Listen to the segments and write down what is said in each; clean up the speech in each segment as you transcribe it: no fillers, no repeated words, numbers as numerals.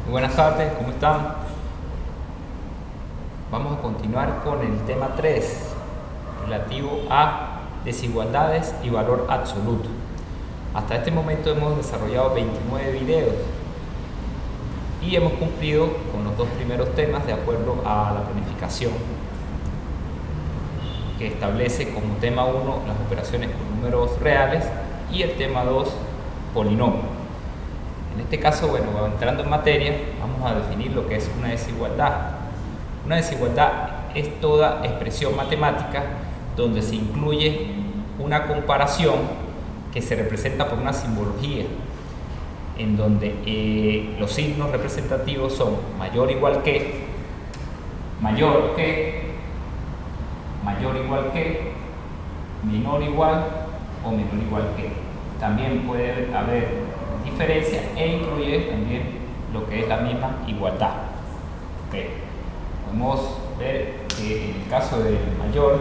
Muy buenas tardes, ¿cómo están? Vamos a continuar con el tema 3 relativo a desigualdades y valor absoluto. Hasta este momento hemos desarrollado 29 videos y hemos cumplido con los dos primeros temas de acuerdo a la planificación que establece como tema 1 las operaciones con números reales y el tema 2 polinomios. En este caso, bueno, entrando en materia, vamos a definir lo que es una desigualdad. Una desigualdad es toda expresión matemática donde se incluye una comparación que se representa por una simbología, en donde los signos representativos son mayor igual que, mayor que, mayor igual que, menor igual o menor igual que. También puede haber diferencia e incluye también lo que es la misma igualdad. Okay. Podemos ver que en el caso del mayor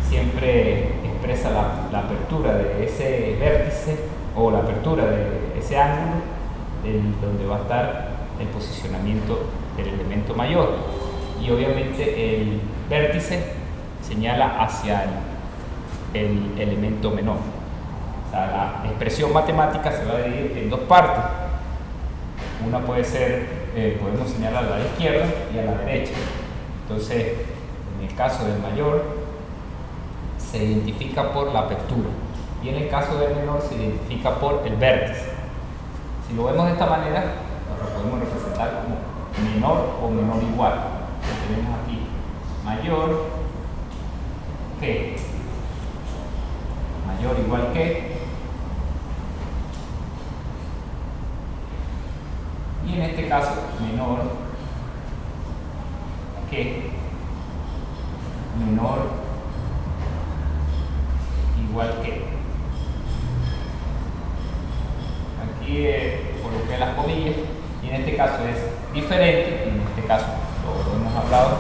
siempre expresa la apertura de ese vértice o la apertura de ese ángulo donde va a estar el posicionamiento del elemento mayor, y obviamente el vértice señala hacia el elemento menor. O sea, la expresión matemática se va a dividir en dos partes. Una puede ser, podemos señalar a la izquierda y a la derecha. Entonces, en el caso del mayor, se identifica por la apertura, y en el caso del menor se identifica por el vértice. Si lo vemos de esta manera, lo podemos representar como menor o menor igual. Entonces, tenemos aquí mayor que, mayor igual que, y en este caso menor que, menor igual que. Aquí coloqué las comillas, y en este caso es diferente, y en este caso, lo hemos hablado,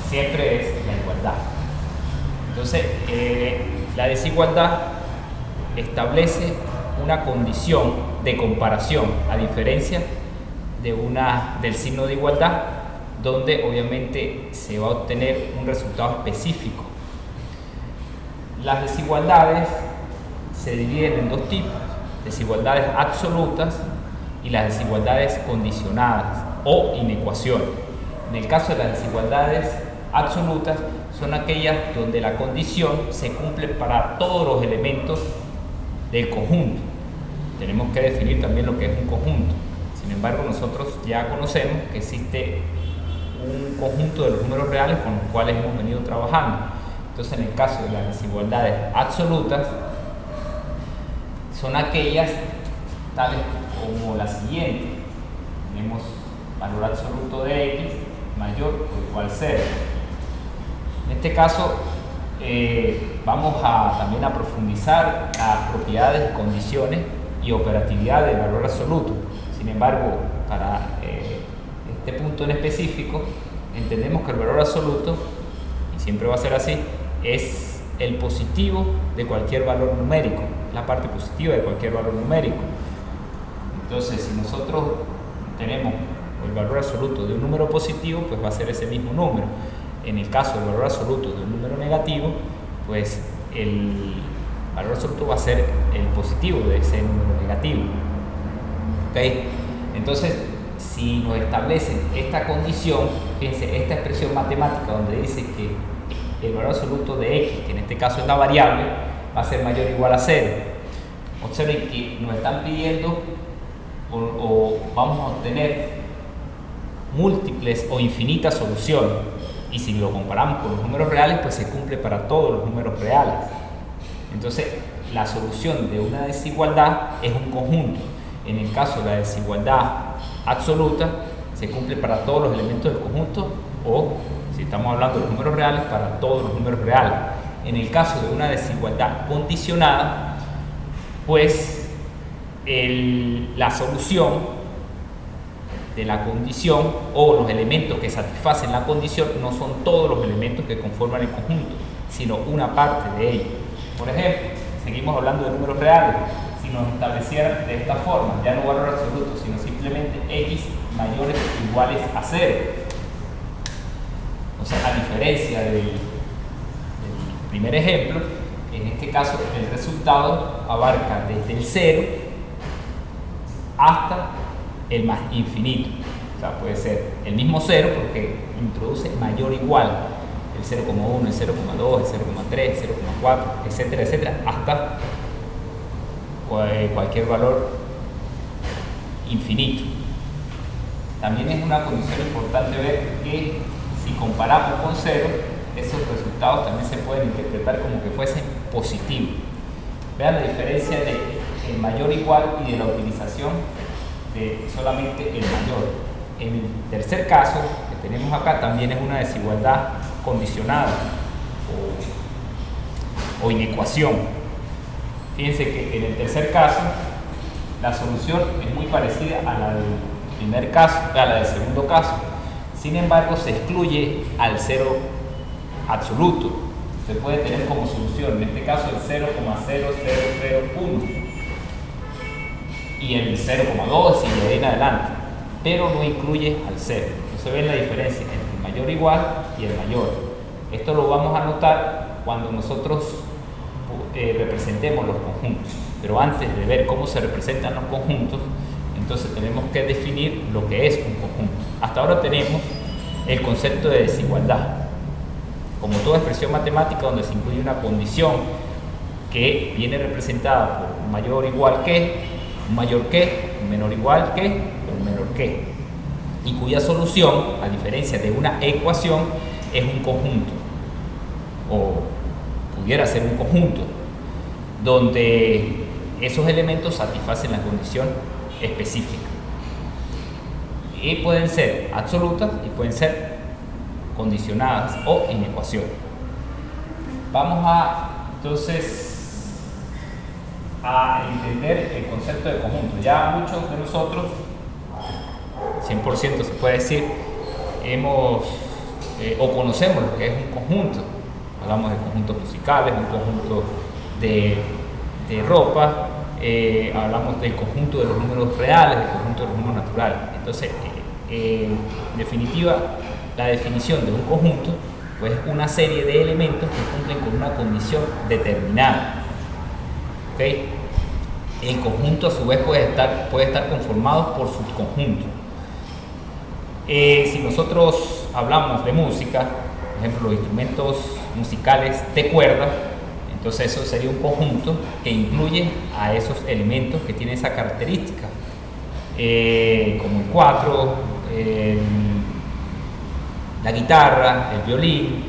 siempre es la igualdad. Entonces, la desigualdad establece una condición de comparación, a diferencia del signo de igualdad, donde obviamente se va a obtener un resultado específico. Las desigualdades se dividen en dos tipos: desigualdades absolutas y las desigualdades condicionadas o inecuaciones. En el caso de las desigualdades absolutas, son aquellas donde la condición se cumple para todos los elementos del conjunto. Tenemos que definir también lo que es un conjunto. Sin embargo, nosotros ya conocemos que existe un conjunto de los números reales con los cuales hemos venido trabajando. Entonces, en el caso de las desigualdades absolutas, son aquellas tales como la siguiente. Tenemos valor absoluto de x mayor o igual a 0. En este caso, vamos también a profundizar las propiedades, condiciones y operatividad del valor absoluto. Sin embargo, para este punto en específico, entendemos que el valor absoluto, y siempre va a ser así, es el positivo de cualquier valor numérico, la parte positiva de cualquier valor numérico. Entonces, si nosotros tenemos el valor absoluto de un número positivo, pues va a ser ese mismo número. En el caso del valor absoluto de un número negativo, pues el valor absoluto va a ser el positivo de ese número negativo. ¿Okay? Entonces, si nos establecen esta condición, fíjense, esta expresión matemática donde dice que el valor absoluto de x, que en este caso es la variable, va a ser mayor o igual a 0. Observen que nos están pidiendo o vamos a obtener múltiples o infinitas soluciones, y si lo comparamos con los números reales, pues se cumple para todos los números reales. Entonces, la solución de una desigualdad es un conjunto. En el caso de la desigualdad absoluta, se cumple para todos los elementos del conjunto, o si estamos hablando de los números reales, para todos los números reales. En el caso de una desigualdad condicionada, pues la solución de la condición o los elementos que satisfacen la condición no son todos los elementos que conforman el conjunto, sino una parte de ellos. Por ejemplo, seguimos hablando de números reales. Si nos establecieran de esta forma, ya no valor absoluto, sino simplemente simplemente x mayores o iguales a 0. O sea, a diferencia del primer ejemplo, en este caso el resultado abarca desde el 0 hasta el más infinito. O sea, puede ser el mismo 0 porque introduce mayor o igual, el 0,1, el 0,2, el 0,3, el 0,4, etcétera, etcétera, hasta cualquier valor infinito. También es una condición importante ver que si comparamos con 0, esos resultados también se pueden interpretar como que fuesen positivos. Vean la diferencia de el mayor o igual y de la utilización de solamente el mayor. En el tercer caso que tenemos acá también es una desigualdad condicionada o inecuación. Fíjense que en el tercer caso la solución es muy parecida a la del primer caso, a la del segundo caso. Sin embargo, se excluye al 0 absoluto. Se puede tener como solución, en este caso, el 0,0001 y el 0,2 y de ahí en adelante, pero no incluye al 0. Entonces ven la diferencia entre el mayor igual y el mayor. Esto lo vamos a notar cuando nosotros representemos los conjuntos. Pero antes de ver cómo se representan los conjuntos, entonces tenemos que definir lo que es un conjunto. Hasta ahora tenemos el concepto de desigualdad. Como toda expresión matemática donde se incluye una condición que viene representada por un mayor o igual que, un mayor que, un menor igual que, un menor que, y cuya solución, a diferencia de una ecuación, es un conjunto, o pudiera ser un conjunto, donde esos elementos satisfacen la condición específica. Y pueden ser absolutas y pueden ser condicionadas o inecuaciones. Vamos entonces a entender el concepto de conjunto. Ya muchos de nosotros, 100% se puede decir, o conocemos lo que es un conjunto. Hablamos de conjuntos musicales, un conjunto de ropa, hablamos del conjunto de los números reales, del conjunto de los números naturales. Entonces, en definitiva, la definición de un conjunto pues es una serie de elementos que cumplen con una condición determinada. ¿Okay? El conjunto a su vez puede estar conformado por subconjuntos. Si nosotros hablamos de música, por ejemplo los instrumentos musicales de cuerda, entonces eso sería un conjunto que incluye a esos elementos que tienen esa característica, como el cuatro, la guitarra, el violín,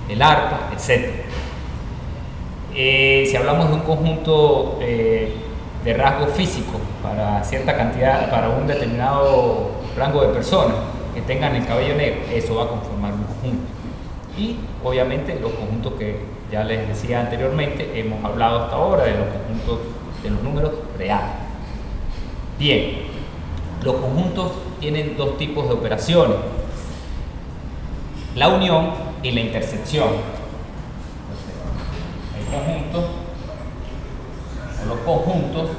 el arpa, etc. Si hablamos de un conjunto de rasgos físicos para cierta cantidad, para un determinado rango de personas que tengan el cabello negro, eso va a conformar un conjunto. Y obviamente los conjuntos que ya les decía anteriormente, hemos hablado hasta ahora de los conjuntos de los números reales. Bien, los conjuntos tienen dos tipos de operaciones: la unión y la intersección. Hay conjuntos o los conjuntos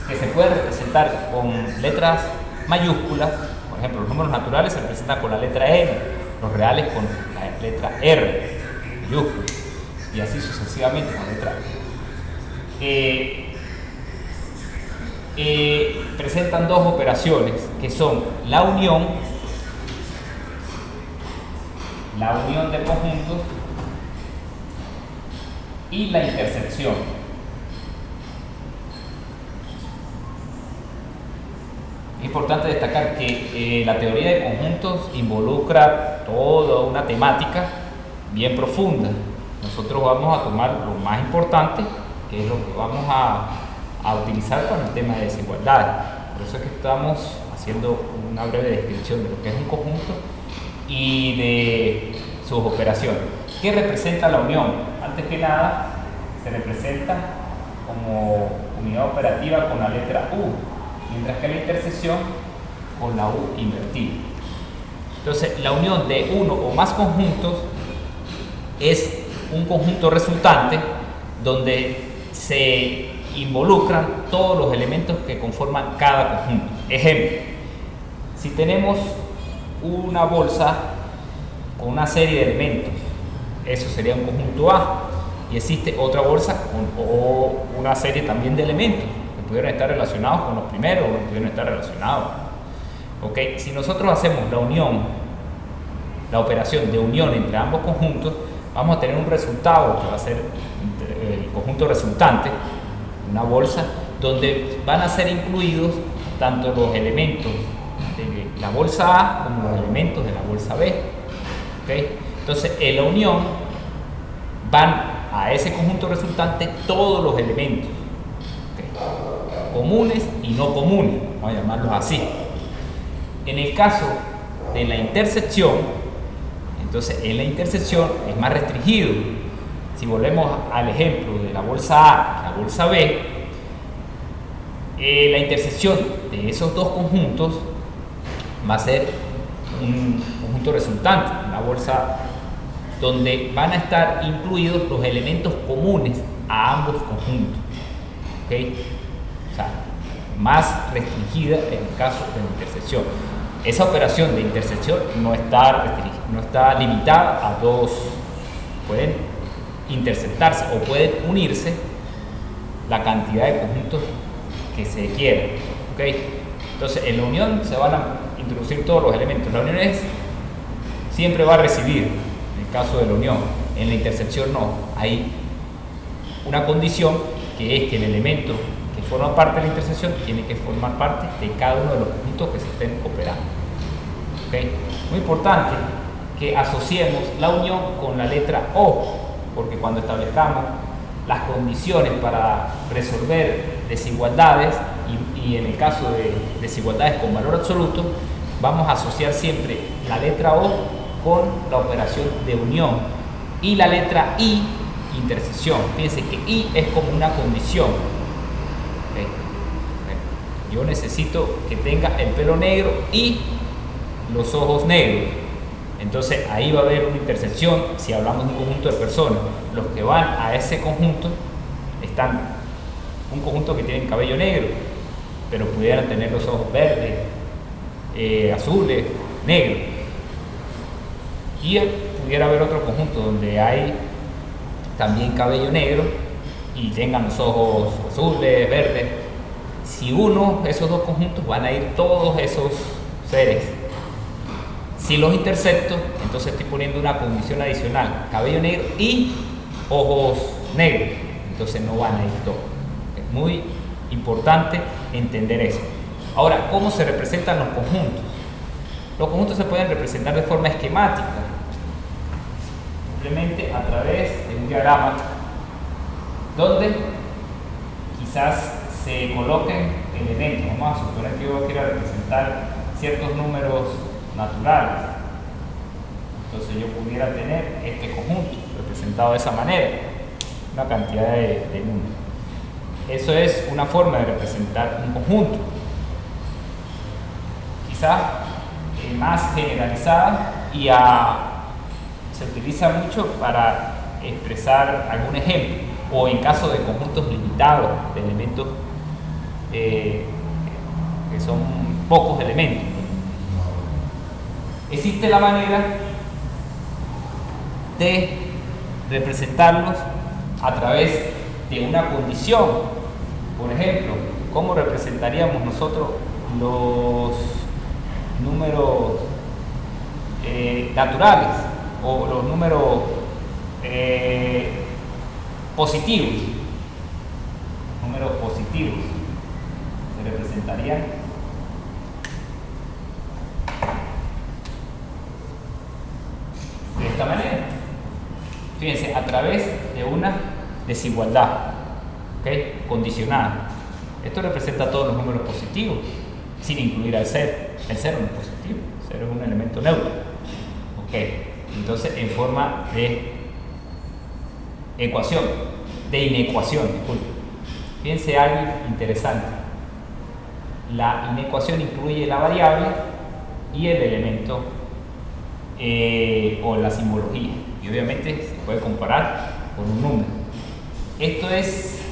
que se pueden representar con letras mayúsculas. Por ejemplo, los números naturales se representan con la letra N, los reales con la letra R mayúscula, y así sucesivamente con la letra presentan dos operaciones que son la unión de conjuntos y la intersección. Es importante destacar que la teoría de conjuntos involucra toda una temática bien profunda. Nosotros vamos a tomar lo más importante, que es lo que vamos a utilizar para el tema de desigualdad. Por eso es que estamos haciendo una breve descripción de lo que es un conjunto y de sus operaciones. ¿Qué representa la unión? Antes que nada, se representa como unidad operativa con la letra U, mientras que la intersección con la U invertida. Entonces, la unión de uno o más conjuntos es un conjunto resultante donde se involucran todos los elementos que conforman cada conjunto. Ejemplo, Si tenemos una bolsa con una serie de elementos, eso sería un conjunto A, y existe otra bolsa o una serie también de elementos que pudieran estar relacionados con los primeros o no pudieran estar relacionados. ¿Ok? Si nosotros hacemos la unión, la operación de unión entre ambos conjuntos, vamos a tener un resultado que va a ser el conjunto resultante, una bolsa, donde van a ser incluidos tanto los elementos de la bolsa A como los elementos de la bolsa B. ¿Okay? Entonces, en la unión van a ese conjunto resultante todos los elementos, ¿okay? Comunes y no comunes, vamos a llamarlos así. En el caso de la intersección, entonces en la intersección es más restringido. Si volvemos al ejemplo de la bolsa A y la bolsa B, la intersección de esos dos conjuntos va a ser un conjunto resultante, una bolsa donde van a estar incluidos los elementos comunes a ambos conjuntos. ¿Okay? O sea, más restringida en el caso de la intersección. Esa operación de intersección no está limitada a dos, pueden intersectarse o pueden unirse la cantidad de conjuntos que se quieran. ¿Okay? Entonces, en la unión se van a introducir todos los elementos. La unión siempre va a recibir, en el caso de la unión. En la intersección no. Hay una condición que es que el elemento que forma parte de la intersección tiene que formar parte de cada uno de los conjuntos que se estén operando. ¿Okay? Muy importante que asociemos la unión con la letra O, porque cuando establezcamos las condiciones para resolver desigualdades y en el caso de desigualdades con valor absoluto, vamos a asociar siempre la letra O con la operación de unión y la letra I, intersección. Fíjense que I es como una condición. ¿Okay? Yo necesito que tenga el pelo negro y los ojos negros. Entonces ahí va a haber una intersección. Si hablamos de un conjunto de personas, los que van a ese conjunto están un conjunto que tienen cabello negro, pero pudieran tener los ojos verdes, azules, negros. Y pudiera haber otro conjunto donde hay también cabello negro y tengan los ojos azules, verdes. Si uno, esos dos conjuntos, van a ir todos esos seres. Si los intersecto, entonces estoy poniendo una condición adicional, cabello negro y ojos negros, entonces no van a ir todos. Es muy importante entender eso. Ahora, ¿cómo se representan los conjuntos? Los conjuntos se pueden representar de forma esquemática, simplemente a través de un diagrama donde quizás se coloquen elementos. Vamos a suponer que yo quiero representar ciertos números naturales. Entonces yo pudiera tener este conjunto representado de esa manera, una cantidad de números. Eso es una forma de representar un conjunto. Quizás más generalizada y se utiliza mucho para expresar algún ejemplo o en caso de conjuntos limitados de elementos que son pocos elementos. Existe la manera de representarlos a través de una condición. Por ejemplo, ¿cómo representaríamos nosotros los números naturales o los números positivos? Números positivos se representarían de esta manera. Fíjense, a través de una desigualdad, ¿okay? Condicionada. Esto representa todos los números positivos, sin incluir al cero. El cero no es positivo, el cero es un elemento neutro. ¿Okay? Entonces, en forma de ecuación, de inecuación, disculpe. Fíjense algo interesante. La inecuación incluye la variable y el elemento o la simbología. Y obviamente se puede comparar con un número. Esto es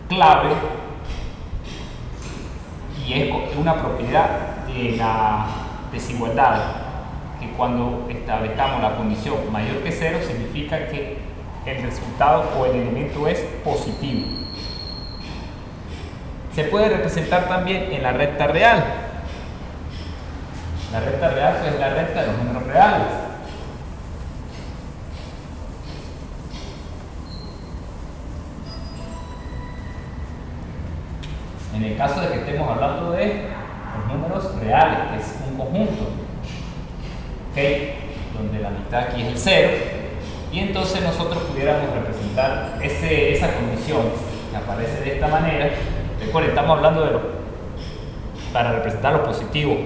clave y es una propiedad de la desigualdad, que cuando establezcamos la condición mayor que 0 significa que el resultado o el elemento es positivo. Se puede representar también en la recta real. La recta real pues, es la recta de los números reales. En el caso de que estemos hablando de los números reales, que es un conjunto, ¿okay? Donde la mitad aquí es el 0, y entonces nosotros pudiéramos representar esa condición que aparece de esta manera. Recuerden, estamos hablando para representar lo positivo.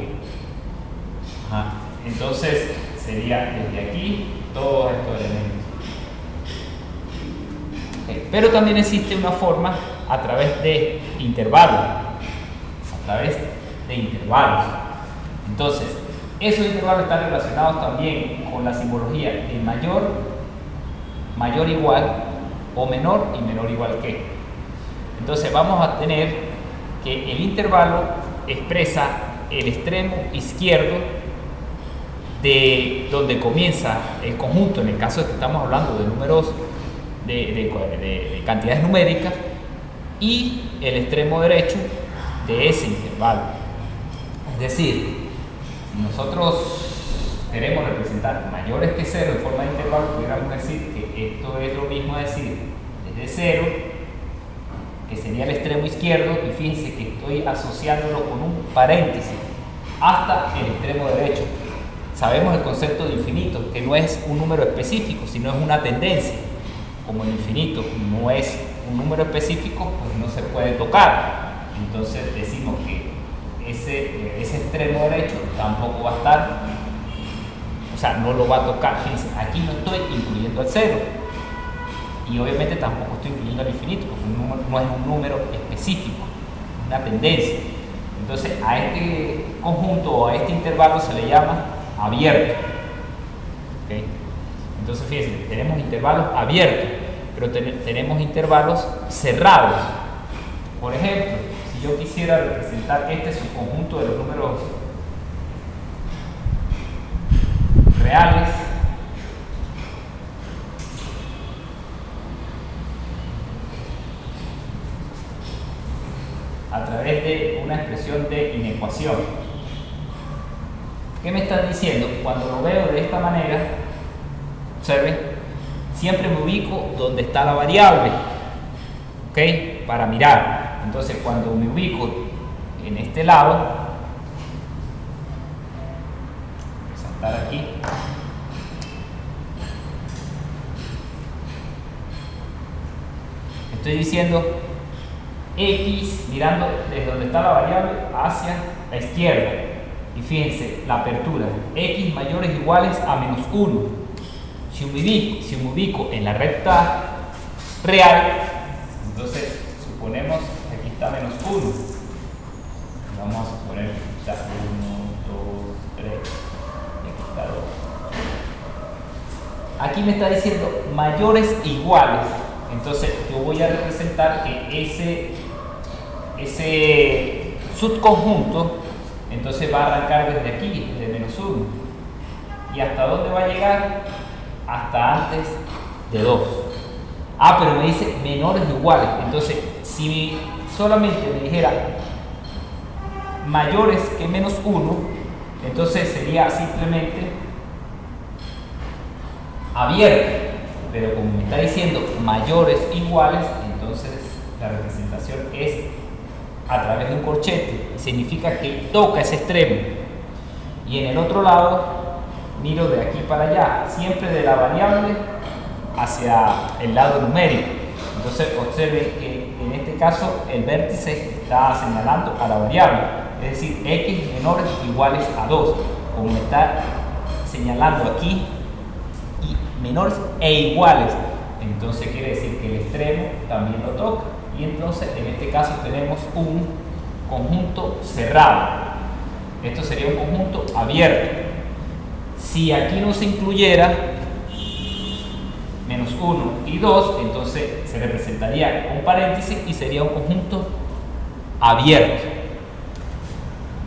Ajá. Entonces sería desde aquí todos estos elementos. Okay. Pero también existe una forma a través de intervalos. Entonces, esos intervalos están relacionados también con la simbología de mayor igual, o menor y menor igual que. Entonces vamos a tener que el intervalo expresa el extremo izquierdo de donde comienza el conjunto, en el caso de que estamos hablando de números de cantidades numéricas, y el extremo derecho de ese intervalo. Es decir, si nosotros queremos representar mayores que 0 en forma de intervalo, pudiéramos decir que esto es lo mismo a decir desde 0, que sería el extremo izquierdo, y fíjense que estoy asociándolo con un paréntesis hasta el extremo derecho. Sabemos el concepto de infinito, que no es un número específico, sino es una tendencia. Como el infinito no es un número específico, pues no se puede tocar. Entonces decimos que ese extremo derecho tampoco va a estar, o sea, no lo va a tocar. Fíjense, aquí no estoy incluyendo el 0, y obviamente tampoco estoy incluyendo el infinito, porque no es un número específico, es una tendencia. Entonces a este conjunto o a este intervalo se le llama abierto. ¿Okay? Entonces fíjense, tenemos intervalos abiertos, pero tenemos intervalos cerrados. Por ejemplo, si yo quisiera representar este subconjunto de los números reales, a través de una expresión de inecuación. ¿Qué me están diciendo? Cuando lo veo de esta manera, observen, siempre me ubico donde está la variable, ¿ok? Para mirar. Entonces, cuando me ubico en este lado, voy a saltar aquí. Estoy diciendo X mirando desde donde está la variable hacia la izquierda. Y fíjense, la apertura, X mayores o iguales a menos 1. Si me ubico en la recta real, entonces suponemos que aquí está menos 1. Vamos a suponer que está 1, 2, 3, y aquí está 2. Aquí me está diciendo mayores e iguales. Entonces yo voy a representar que ese subconjunto entonces va a arrancar desde aquí, desde menos 1. ¿Y hasta dónde va a llegar? Hasta antes de 2. Ah, pero me dice menores o iguales. Entonces, si solamente me dijera mayores que menos 1, entonces sería simplemente abierto. Pero como me está diciendo mayores iguales, entonces la representación es a través de un corchete. Significa que toca ese extremo. Y en el otro lado, miro de aquí para allá, siempre de la variable hacia el lado numérico. Entonces observen que en este caso el vértice está señalando a la variable, es decir, x menores o iguales a 2, como me está señalando aquí, y menores e iguales, entonces quiere decir que el extremo también lo toca, y entonces en este caso tenemos un conjunto cerrado. Esto sería un conjunto abierto. Si aquí no se incluyera menos 1 y 2, entonces se representaría con paréntesis y sería un conjunto abierto.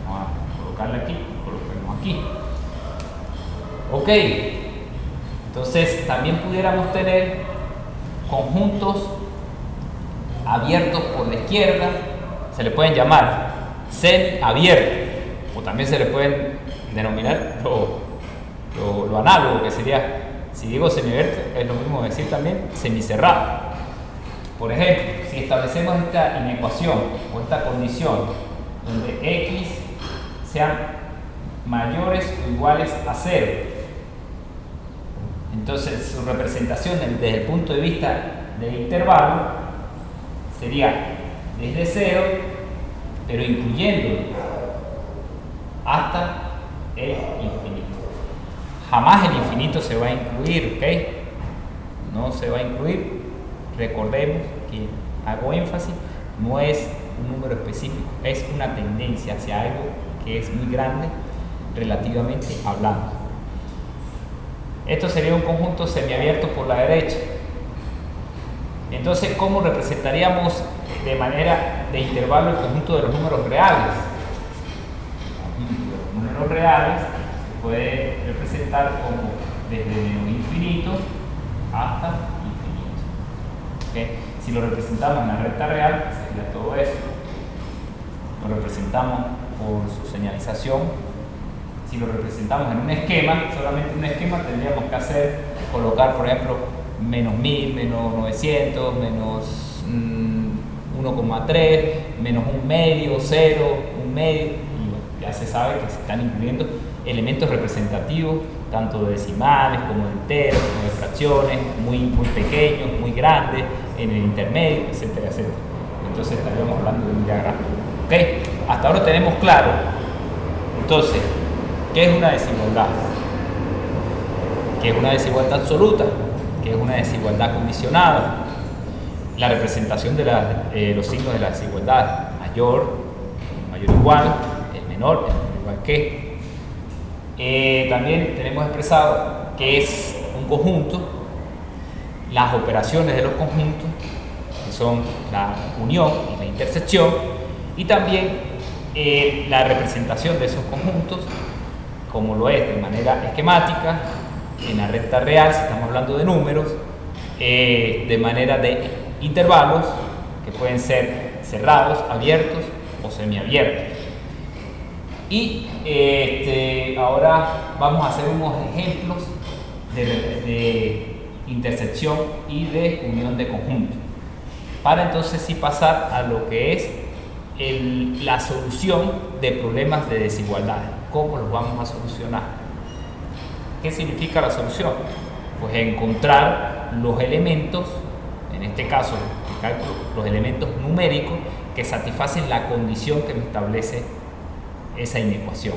Vamos a colocarle aquí. Ok, entonces también pudiéramos tener conjuntos abiertos por la izquierda, se le pueden llamar semiabiertos, o también se le pueden denominar lo análogo, que sería, si digo semiabierto, es lo mismo decir también semicerrado. Por ejemplo, si establecemos esta inecuación o esta condición donde x sean mayores o iguales a 0, entonces su representación desde el punto de vista del intervalo sería desde 0, pero incluyendo hasta el infinito. Jamás el infinito se va a incluir, ¿ok? No se va a incluir. Recordemos que hago énfasis, no es un número específico, es una tendencia hacia algo que es muy grande relativamente hablando. Esto sería un conjunto semiabierto por la derecha. Entonces, ¿cómo representaríamos de manera de intervalo el conjunto de los números reales? El conjunto de los números reales se puede representar como desde menos infinito hasta infinito. ¿Okay? Si lo representamos en la recta real, sería todo eso. Lo representamos por su señalización. Si lo representamos en un esquema, solamente un esquema, tendríamos que colocar, por ejemplo, menos 1000, menos 900, menos 1,3, menos un medio, 0, un medio, y ya se sabe que se están incluyendo elementos representativos, tanto de decimales como de enteros, como de fracciones, muy pequeños, muy grandes, en el intermedio, etcétera, etcétera. Entonces estaríamos hablando de un diagrama. ¿Okay? Hasta ahora tenemos claro. Entonces, ¿qué es una desigualdad? ¿Qué es una desigualdad absoluta? ¿Qué es una desigualdad condicionada? La representación de los signos de la desigualdad: mayor igual, el menor igual que. También tenemos expresado que es un conjunto, las operaciones de los conjuntos, que son la unión y la intersección, y también la representación de esos conjuntos, como lo es de manera esquemática, en la recta real, si estamos hablando de números, de manera de intervalos, que pueden ser cerrados, abiertos o semiabiertos. Y ahora vamos a hacer unos ejemplos de intersección y de unión de conjuntos, para entonces sí pasar a lo que es la solución de problemas de desigualdad. ¿Cómo los vamos a solucionar? ¿Qué significa la solución? Pues encontrar los elementos, en este caso de cálculo, los elementos numéricos que satisfacen la condición que me establece esa inecuación.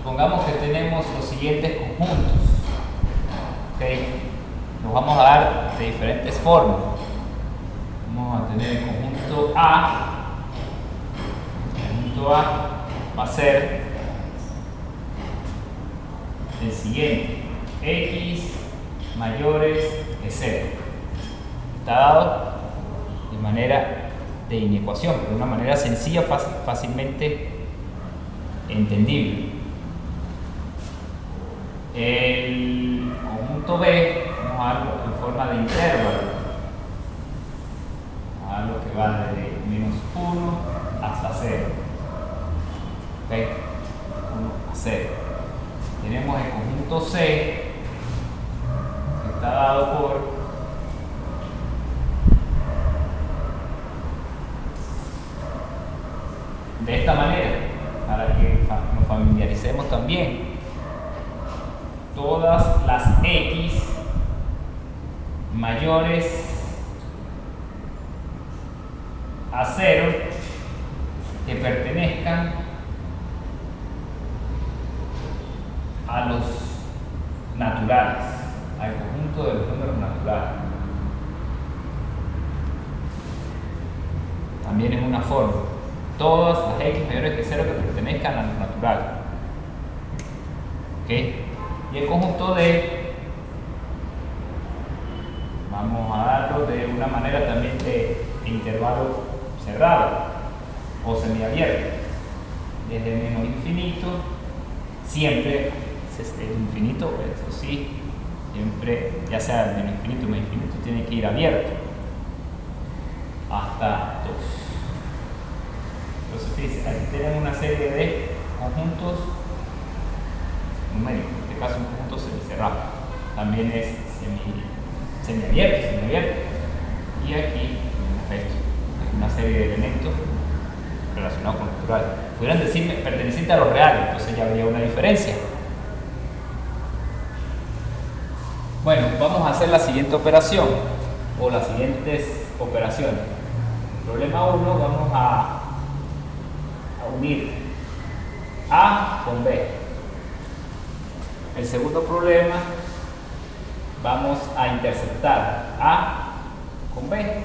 Pongamos que tenemos los siguientes conjuntos. ¿Okay? Los vamos a dar de diferentes formas. Vamos a tener el conjunto A. El conjunto A va a ser el siguiente: x mayores que 0. Está dado de manera de inecuación, de una manera sencilla, fácilmente entendible. El conjunto B vamos a darlo en forma de intervalo, a lo que va desde menos 1 hasta 0. ¿Okay? 1 a 0. Tenemos el conjunto C, que está dado por de esta manera, para que nos familiaricemos también. Todas las x mayores a 0 que pertenezcan a los naturales, al conjunto de los números naturales. También es una forma. todas las x mayores que 0 que pertenezcan a lo natural. ¿Ok? Y el conjunto D vamos a darlo de una manera también de intervalo cerrado o semiabierto. Desde menos infinito, siempre el infinito, eso sí, siempre, ya sea menos infinito o menos infinito, tiene que ir abierto hasta 2. Entonces, fíjense, aquí tenemos una serie de conjuntos numéricos, en este caso un conjunto semicerrado, también es semiabierto. Y aquí tenemos esto, una serie de elementos relacionados con lo natural. Pudieran decirme perteneciente a lo real, entonces ya habría una diferencia. Bueno, vamos a hacer la siguiente operación o las siguientes operaciones. Problema 1, vamos a unir A con B. El segundo problema, vamos a interceptar A con B.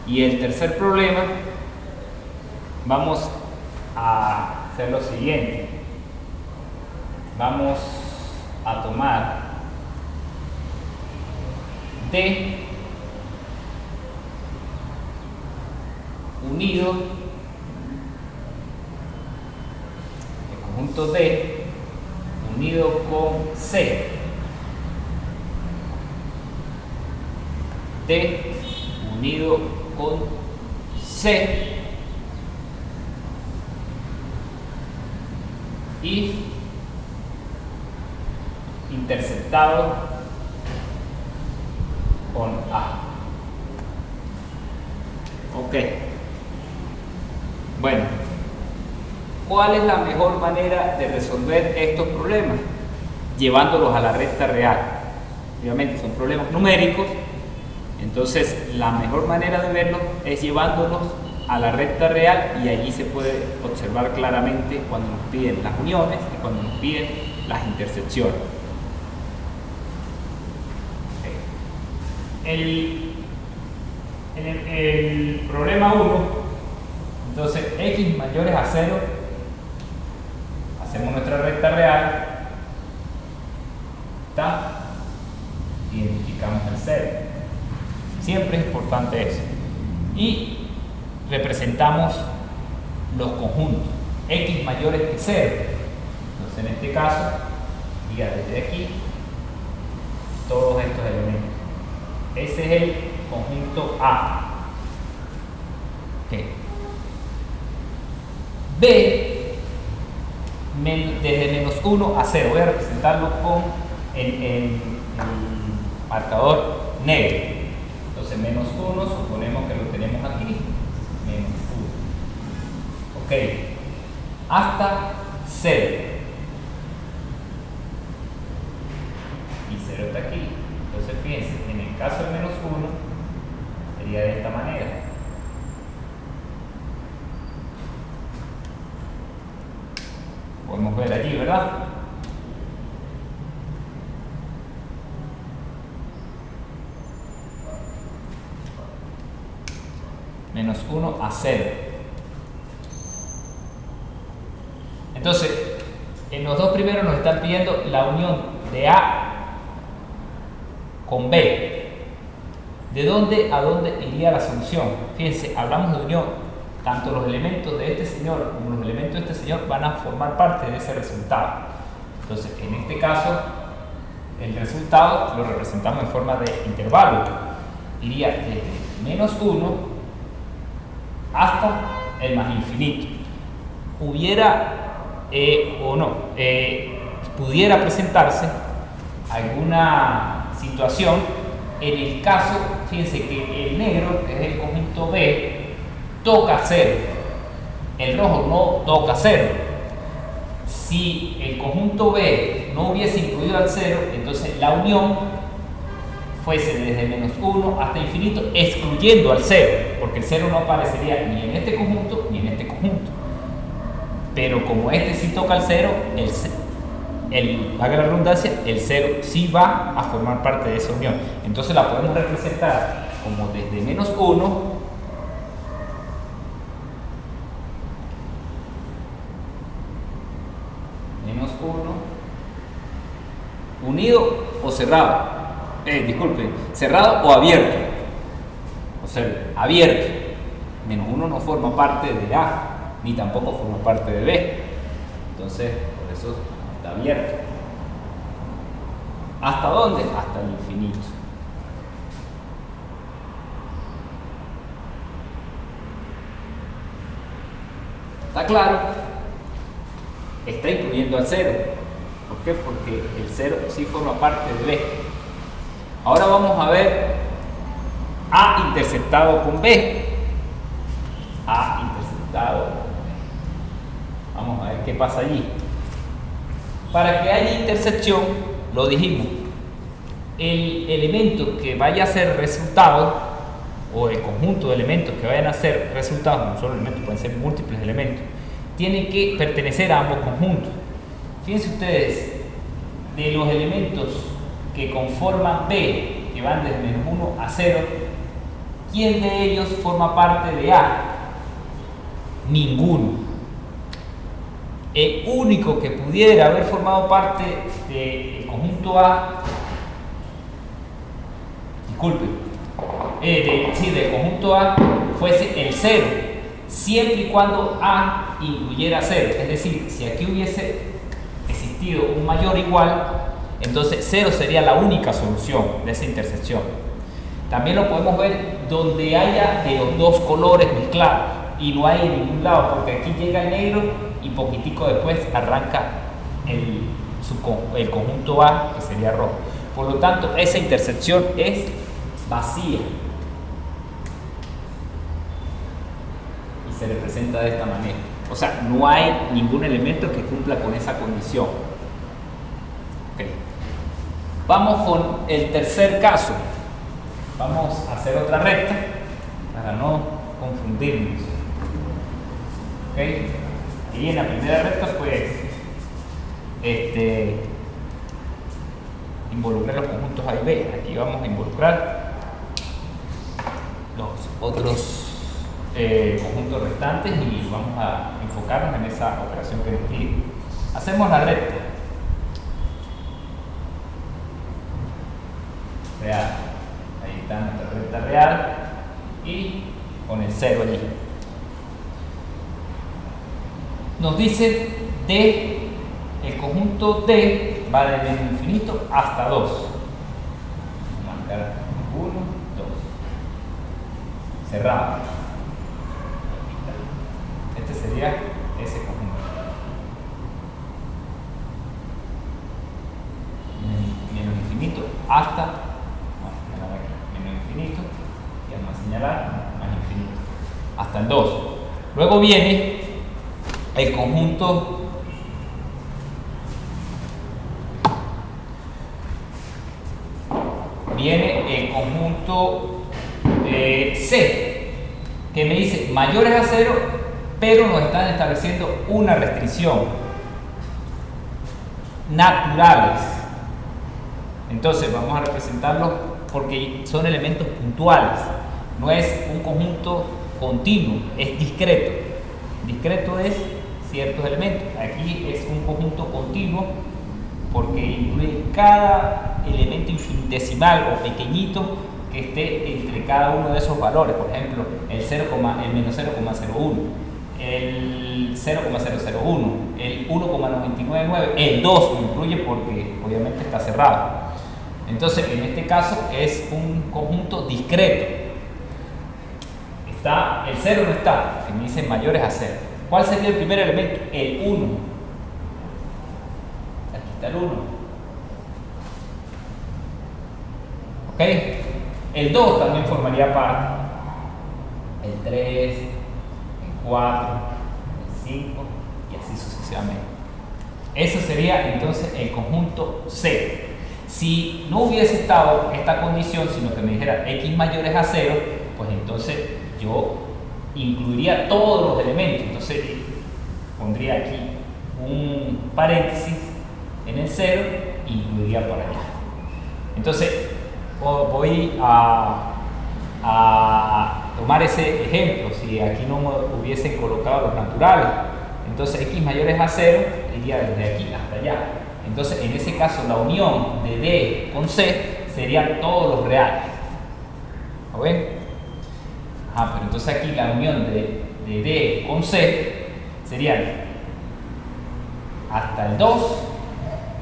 Y el tercer problema, vamos a hacer lo siguiente. Vamos a tomar D unido, el conjunto D unido con C. D unido con C y interceptado con A. Ok. Bueno, ¿cuál es la mejor manera de resolver estos problemas? Llevándolos a la recta real. Obviamente son problemas numéricos, entonces la mejor manera de verlos es llevándolos a la recta real, y allí se puede observar claramente cuando nos piden las uniones y cuando nos piden las intersecciones. El problema 1, entonces x mayores a 0, hacemos nuestra recta real, identificamos el 0. Siempre es importante eso. Y representamos los conjuntos x mayores que 0. Entonces en este caso, diga desde aquí todos estos elementos. Ese es el conjunto A. Okay. B, desde menos 1 a 0. Voy a representarlo con el marcador negro. Entonces menos 1, suponemos que lo tenemos aquí. Menos 1. Ok. Hasta 0. Y 0 está aquí. Entonces fíjense, en el caso de menos 1 sería de esta manera. Podemos ver allí, ¿verdad? Menos 1 a 0. Entonces, en los dos primeros nos están pidiendo la unión de A con B. ¿De dónde a dónde iría la solución? Fíjense, hablamos de unión. Tanto los elementos de este señor como los elementos de este señor van a formar parte de ese resultado. Entonces, en este caso, el resultado lo representamos en forma de intervalo. Iría desde menos 1 hasta el más infinito. Hubiera o no, pudiera presentarse alguna situación en el caso, fíjense que el negro, que es el conjunto B, toca 0, el rojo no toca 0. Si el conjunto B no hubiese incluido al 0, entonces la unión fuese desde menos 1 hasta infinito, excluyendo al 0, porque el 0 no aparecería ni en este conjunto ni en este conjunto. Pero como este sí toca al 0, valga la redundancia, el 0 sí va a formar parte de esa unión. Entonces la podemos representar como desde menos 1 1, unido o cerrado, disculpen, cerrado o abierto, o sea, abierto, menos 1 no forma parte de A, ni tampoco forma parte de B, entonces por eso está abierto. ¿Hasta dónde? Hasta el infinito. ¿Está claro? Está incluyendo al 0. ¿Por qué? Porque el 0 sí forma parte de B. Ahora vamos a ver A interceptado con B. A interceptado. Vamos a ver qué pasa allí. Para que haya intersección, lo dijimos, el elemento que vaya a ser resultado, o el conjunto de elementos que vayan a ser resultados, no solo elementos, pueden ser múltiples elementos, tienen que pertenecer a ambos conjuntos. Fíjense ustedes, de los elementos que conforman B, que van desde menos 1 a 0, ¿quién de ellos forma parte de A? Ninguno. El único que pudiera haber formado parte del conjunto A, del conjunto A, fuese el 0, siempre y cuando A incluyera 0. Es decir, si aquí hubiese existido un mayor o igual, entonces 0 sería la única solución de esa intersección. También lo podemos ver donde haya de los dos colores mezclados y no hay en ningún lado, porque aquí llega el negro y poquitico después arranca el conjunto A, que sería rojo. Por lo tanto, esa intersección es vacía y se representa de esta manera. O sea, no hay ningún elemento que cumpla con esa condición. Okay. Vamos con el tercer caso. Vamos a hacer otra recta para no confundirnos. Okay. Y en la primera recta, pues, involucrar los conjuntos A y B. Aquí vamos a involucrar los otros conjuntos restantes y vamos a enfocarnos en esa operación que nos pide. Hacemos la recta real. Ahí está nuestra recta real y con el 0 allí. Nos dice D, el conjunto D va desde el infinito hasta 2. Vamos a marcar 1, 2. Cerrado. Este sería ese conjunto. Menos infinito hasta, vamos a señalar aquí, menos infinito, y vamos a señalar más infinito, hasta el 2. Luego viene el conjunto C, que me dice mayores a 0, pero nos están estableciendo una restricción, naturales. Entonces vamos a representarlos porque son elementos puntuales, no es un conjunto continuo, es discreto. Discreto es ciertos elementos. Aquí es un conjunto continuo porque incluye cada elemento infinitesimal o pequeñito que esté entre cada uno de esos valores. Por ejemplo, el menos 0,01, el 0,001, el 1,999, el 2 lo incluye porque obviamente está cerrado. Entonces, en este caso es un conjunto discreto. El 0 no está, que me dicen mayores a 0. ¿Cuál sería el primer elemento? El 1. Aquí está el 1. ¿Ok? El 2 también formaría parte. El 3, el 4, el 5 y así sucesivamente. Eso sería entonces el conjunto C. Si no hubiese estado esta condición, sino que me dijera x mayores a 0, pues entonces yo incluiría todos los elementos. Entonces pondría aquí un paréntesis en el 0 e incluiría por allá. Entonces voy a tomar ese ejemplo. Si aquí no me hubiesen colocado los naturales, Entonces x mayor es a 0 iría desde aquí hasta allá. Entonces en ese caso la unión de D con C serían todos los reales. ¿Lo ven? Pero entonces aquí la unión de D con C serían hasta el 2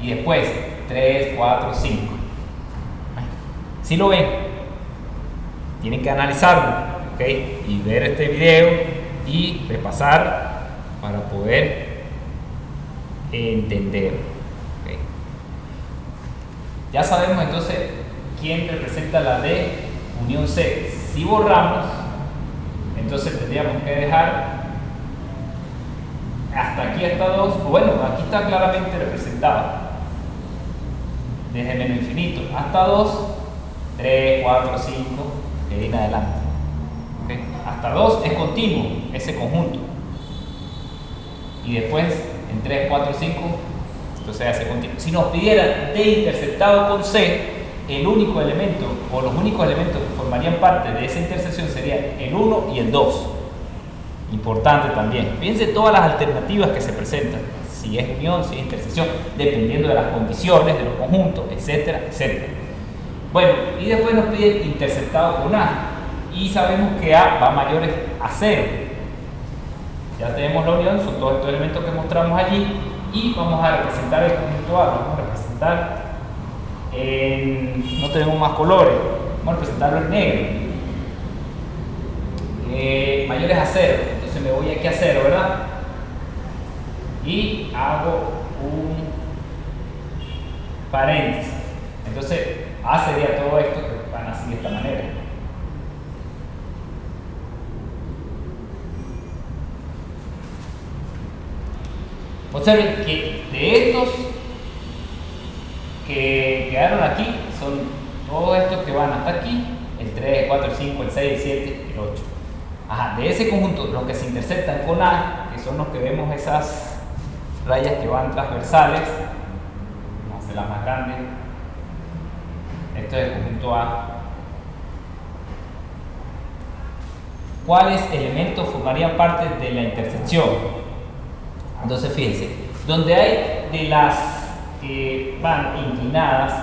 y después 3, 4, 5. ¿Sí lo ven? Tienen que analizarlo, ¿ok? Y ver este video y repasar para poder entender. ¿Okay? Ya sabemos entonces quién representa la D unión C. Si borramos, entonces tendríamos que dejar hasta aquí, hasta 2. Bueno, aquí está claramente representado. Desde menos infinito hasta 2, 3, 4, 5, y ahí en adelante. ¿Okay? Hasta 2 es continuo ese conjunto. Y después en 3, 4, 5, entonces hace continuo. Si nos pidieran D interceptado con C, el único elemento o los únicos elementos que formarían parte de esa intersección serían el 1 y el 2. Importante también. Fíjense todas las alternativas que se presentan. Si es unión, si es intersección, dependiendo de las condiciones, de los conjuntos, etcétera, etcétera. Bueno, y después nos piden interceptado con A. Y sabemos que A va mayores a 0. Ya tenemos la unión, son todos estos elementos que mostramos allí. Y vamos a representar el conjunto A. Vamos a representar no tenemos más colores, vamos a representarlo en negro. Mayores a 0, entonces me voy aquí a 0, ¿verdad? Y hago un paréntesis. Entonces A sería todo esto que van así de esta manera. Observen que de estos que quedaron aquí son todos estos que van hasta aquí, el 3, el 4, el 5, el 6, el 7, el 8. De ese conjunto, los que se interceptan con A, que son los que vemos esas rayas que van transversales, vamos a hacerlas más grandes. Esto es el conjunto A. ¿Cuáles elementos formarían parte de la intersección? Entonces fíjense, donde hay de las que van inclinadas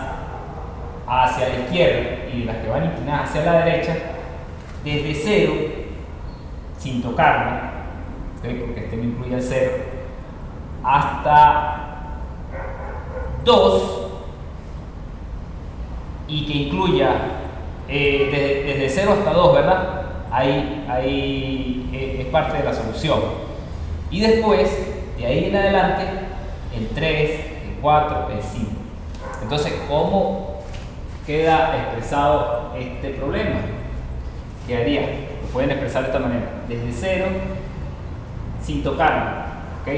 hacia la izquierda y de las que van inclinadas hacia la derecha, desde 0, sin tocarla, ¿sí? Porque este no incluye el 0, hasta 2, y que incluya desde 0 hasta 2, ¿verdad? Ahí es parte de la solución. Y después, de ahí en adelante, el 3, el 4, el 5. Entonces, ¿cómo queda expresado este problema? Quedaría, lo pueden expresar de esta manera, desde 0, sin tocarlo, ¿ok?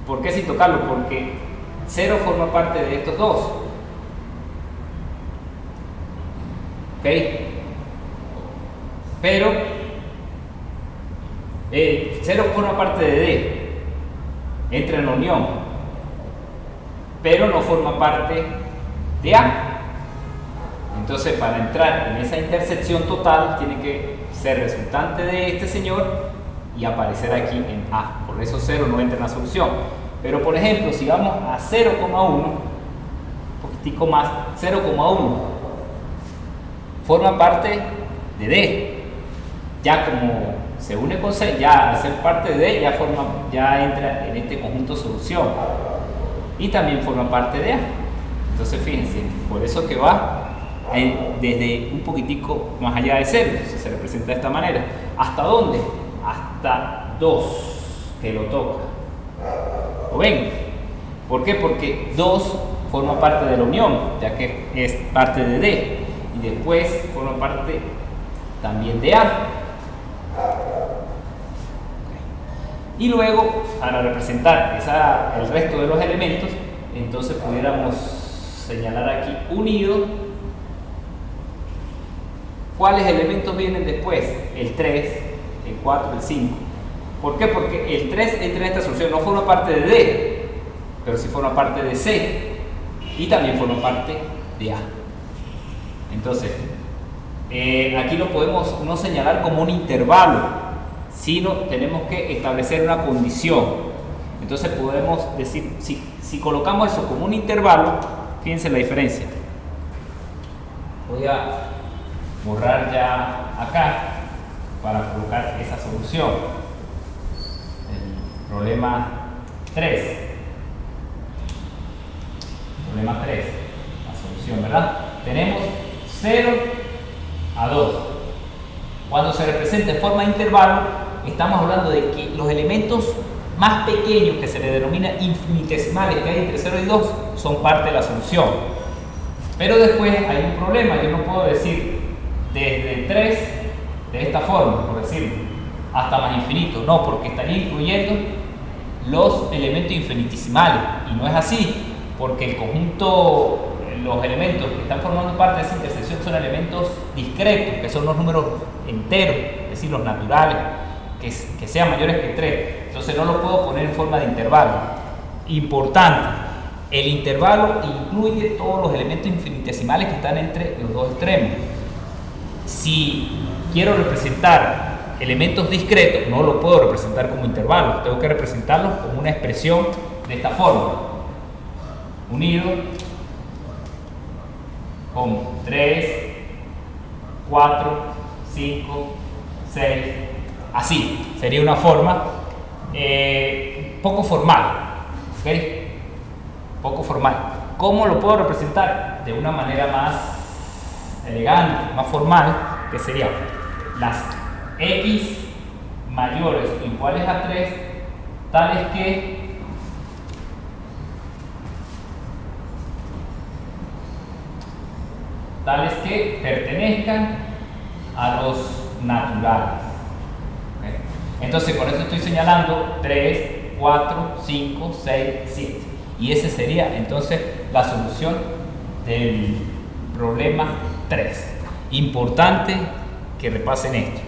¿Por qué sin tocarlo? Porque 0 forma parte de estos dos, ¿ok? Pero 0 forma parte de D, entra en la unión, pero no forma parte de A. Entonces, para entrar en esa intersección total, tiene que ser resultante de este señor y aparecer aquí en A. Por eso 0 no entra en la solución. Pero, por ejemplo, si vamos a 0,1, un poquitico más, 0,1 forma parte de D. Ya como se une con C, ya al ser parte de D, ya entra en este conjunto solución. Y también forma parte de A. Entonces, fíjense, por eso que va desde un poquitico más allá de 0. Entonces se representa de esta manera. ¿Hasta dónde? Hasta 2, que lo toca. ¿Lo ven? ¿Por qué? Porque 2 forma parte de la unión, ya que es parte de D. Y después forma parte también de A. Y luego, para representar el resto de los elementos, entonces pudiéramos señalar aquí unido. ¿Cuáles elementos vienen después? El 3, el 4, el 5. ¿Por qué? Porque el 3 entra en esta solución, no forma parte de D, pero sí forma parte de C y también forma parte de A. Entonces, aquí lo podemos no señalar como un intervalo, sino tenemos que establecer una condición. Entonces podemos decir, si colocamos eso como un intervalo, fíjense la diferencia. Voy a borrar ya acá para colocar esa solución. El problema 3. Problema 3, la solución, ¿verdad? Tenemos 0 a 2. Cuando se representa en forma de intervalo, estamos hablando de que los elementos más pequeños, que se le denomina infinitesimales, que hay entre 0 y 2, son parte de la solución. Pero después hay un problema. Yo no puedo decir desde 3 de esta forma, por decir, hasta más infinito. No, porque estaría incluyendo los elementos infinitesimales. Y no es así, porque el conjunto, los elementos que están formando parte de esa intersección son elementos discretos, que son los números enteros, es decir, los naturales, que sean mayores que 3. Entonces no lo puedo poner en forma de intervalo. Importante, el intervalo incluye todos los elementos infinitesimales que están entre los dos extremos. Si quiero representar elementos discretos, no lo puedo representar como intervalos, tengo que representarlos como una expresión de esta forma: unido con 3, 4, 5, 6, así. Sería una forma poco formal, ¿ok? Poco formal. ¿Cómo lo puedo representar? De una manera más elegante, más formal, que sería las x mayores o iguales a 3, tales que pertenezcan a los naturales. ¿Okay? Entonces con esto estoy señalando 3, 4, 5, 6, 7. Y esa sería entonces la solución del problema 3. Importante que repasen esto.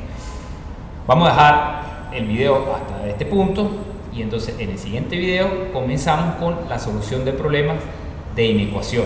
Vamos a dejar el video hasta este punto y entonces en el siguiente video comenzamos con la solución de problemas de inecuación.